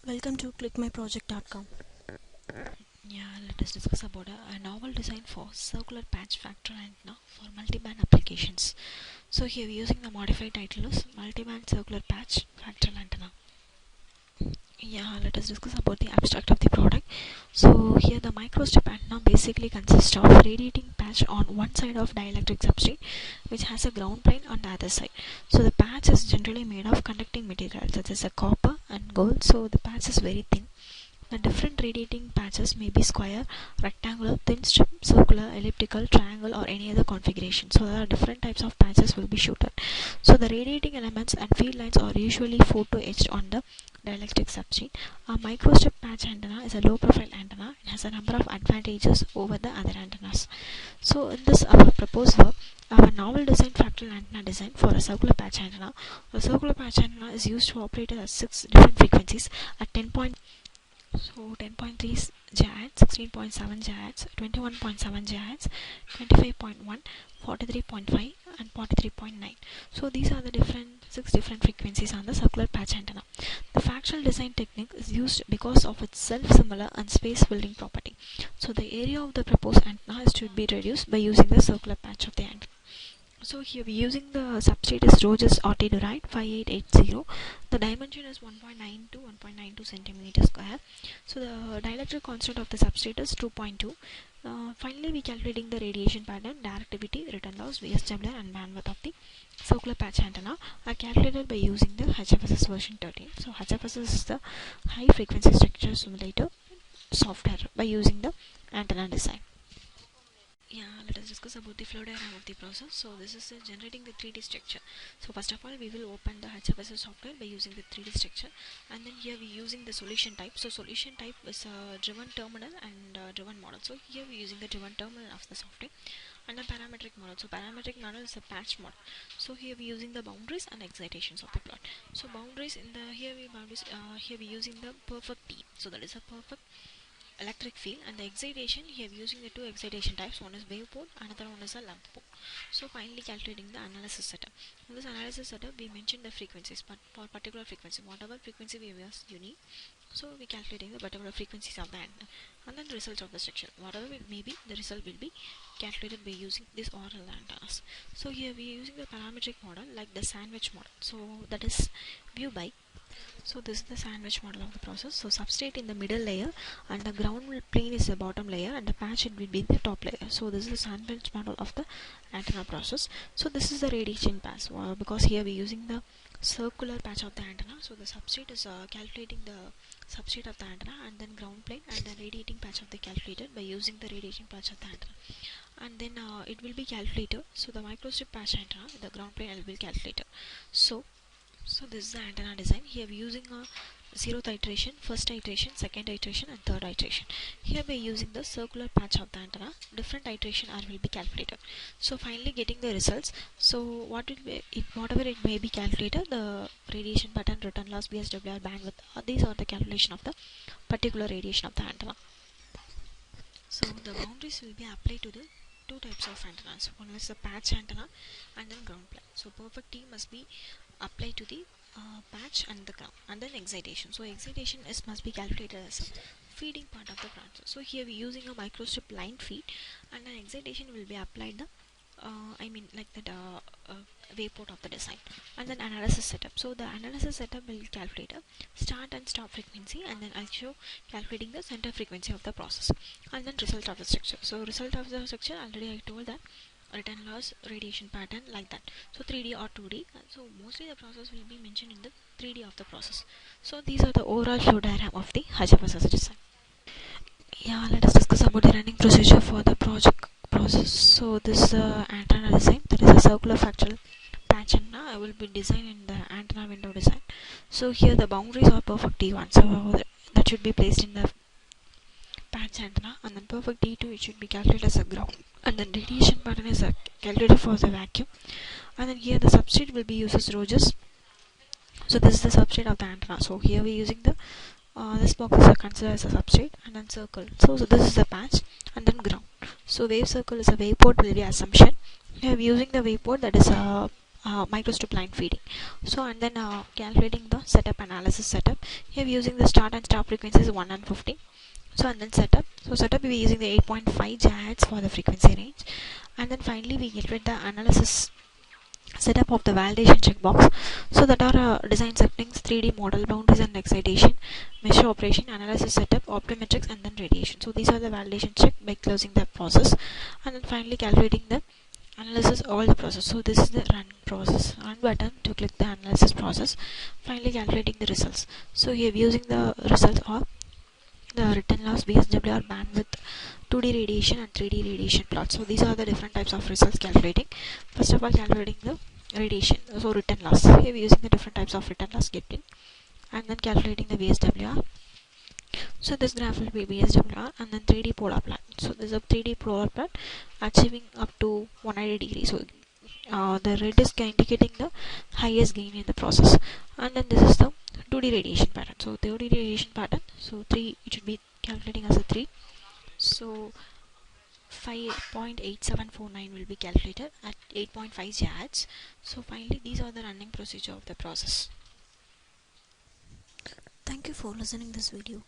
Welcome to clickmyproject.com. Yeah, let us discuss about a novel design for circular patch fractal antenna for multiband applications. So here we're using the modified title as multiband circular patch fractal antenna. Yeah, let us discuss about the abstract of the product. So here the microstrip antenna basically consists of radiating patch on one side of dielectric substrate which has a ground plane on the other side. So the patch is generally made of conducting material such as a copper and gold. So the patch is very thin. The different radiating patches may be square, rectangular, thin strip, circular, elliptical, triangle, or any other configuration. So there are different types of patches will be shooted. So the radiating elements and field lines are usually photo etched on the dielectric substrate. A microstrip patch antenna is a low profile antenna. It has a number of advantages over the other antennas. So in this our proposed work, our novel design fractal antenna design for a circular patch antenna. A circular patch antenna is used to operate at 6 different frequencies at 10.3 GHz, 16.7 GHz, 21.7 GHz, 25.1, 43.5 and 43.9. So these are the six different frequencies on the circular patch antenna. The fractal design technique is used because of its self-similar and space-filling property. So the area of the proposed antenna is to be reduced by using the circular patch of the antenna. So here we're using the substrate is Rogers Ortidurite 5880. The dimension is 1.9 to 1.92 centimeter square. So the dielectric constant of the substrate is 2.2. Finally, we calculating the radiation pattern, directivity, return loss, VSWR, and bandwidth of the circular patch antenna are calculated by using the HFSS version 13. So HFSS is the high frequency structure simulator software by using the antenna design. Yeah, let us discuss about the flow diagram of the process. So this is generating the 3D structure. So first of all, we will open the HFSS software by using the 3D structure, and then here we using the solution type. So solution type is a driven terminal and driven model. So here we using the driven terminal of the software and a parametric model. So parametric model is a patch model. So here we using the boundaries and excitations of the plot. So boundaries in the here we using the perfect T. So that is a perfect electric field, and the excitation here we're using the two excitation types. One is wave pole, another one is a lump pole. So finally calculating the analysis setup. In this analysis setup we mentioned the frequencies, but for particular frequency, whatever frequency we was unique, so we calculating the particular frequencies of the antenna, and then the result of the structure, whatever it may be, the result will be calculated by using this oral antennas. So here we are using the parametric model like the sandwich model. So that is view by. So this is the sandwich model of the process. So substrate in the middle layer and the ground plane is the bottom layer and the patch it will be the top layer. So this is the sandwich model of the antenna process. So this is the radiation pass because here we are using the circular patch of the antenna. So the substrate is calculating the substrate of the antenna and then ground plane and the radiating patch of the calculated by using the radiating patch of the antenna, and then it will be calculator. So the microstrip patch antenna, the ground plane will be calculator. So this is the antenna design. Here we're using a zeroth iteration, first iteration, second iteration, and third iteration. Here we're using the circular patch of the antenna. Different iteration will be calculated. So finally getting the results. So whatever it may be calculated, the radiation pattern, return loss, VSWR, bandwidth, these are the calculation of the particular radiation of the antenna. So the boundaries will be applied to the two types of antennas. One is the patch antenna and then ground plane. So perfect T must be applied to the patch and the ground, and then excitation. So excitation must be calculated as a feeding part of the transfer. So here we're using a microstrip line feed, and then excitation will be applied the like the wayport of the design, and then analysis setup. So the analysis setup will calculate a start and stop frequency, and then also calculating the center frequency of the process, and then result of the structure. So result of the structure, already I told that return loss, radiation pattern, like that. So 3D or 2D. So mostly the process will be mentioned in the 3D of the process. So these are the overall flow diagram of the HFSS design. Yeah, let us discuss about the running procedure for the project process. So this antenna design, that is a circular fractal patch antenna. I will be designing the antenna window design. So here the boundaries are perfect T1, so that should be placed in the patch antenna, and then perfect T2 it should be calculated as a ground, and then radiation pattern is calculated for the vacuum, and then here the substrate will be used as Rogers. So this is the substrate of the antenna. So here we are using the this box is considered as a substrate, and then circle. So this is the patch, and then ground. So wave circle is a wave port will be assumption. Here we are using the wave port, that is a microstrip line feeding. So and then calculating the setup analysis setup. Here we're using the start and stop frequencies 1 and 50. So and then setup. So setup we're using the 8.5 GHz for the frequency range, and then finally we get rid the analysis setup of the validation checkbox. So that are design settings, 3D model, boundaries and excitation, measure operation, analysis setup, optometrics, and then radiation. So these are the validation check by closing the process, and then finally calculating the analysis all the process. So this is the run process. Run button to click the analysis process. Finally calculating the results. So here using the results of the written loss, VSWR, bandwidth, 2D radiation and 3D radiation plot. So these are the different types of results calculating. First of all, calculating the radiation, so written loss. Here we're using the different types of written loss getting, and then calculating the VSWR. So this graph will be VSWR and then 3D polar plot. So this is a 3D polar plot achieving up to 180 degrees. So the red is indicating the highest gain in the process, and then this is the 2D radiation pattern. So 2D radiation pattern, so 3, it should be calculating as a 3. So 5.8749 will be calculated at 8.5 GHz. So finally these are the running procedure of the process. Thank you for listening this video.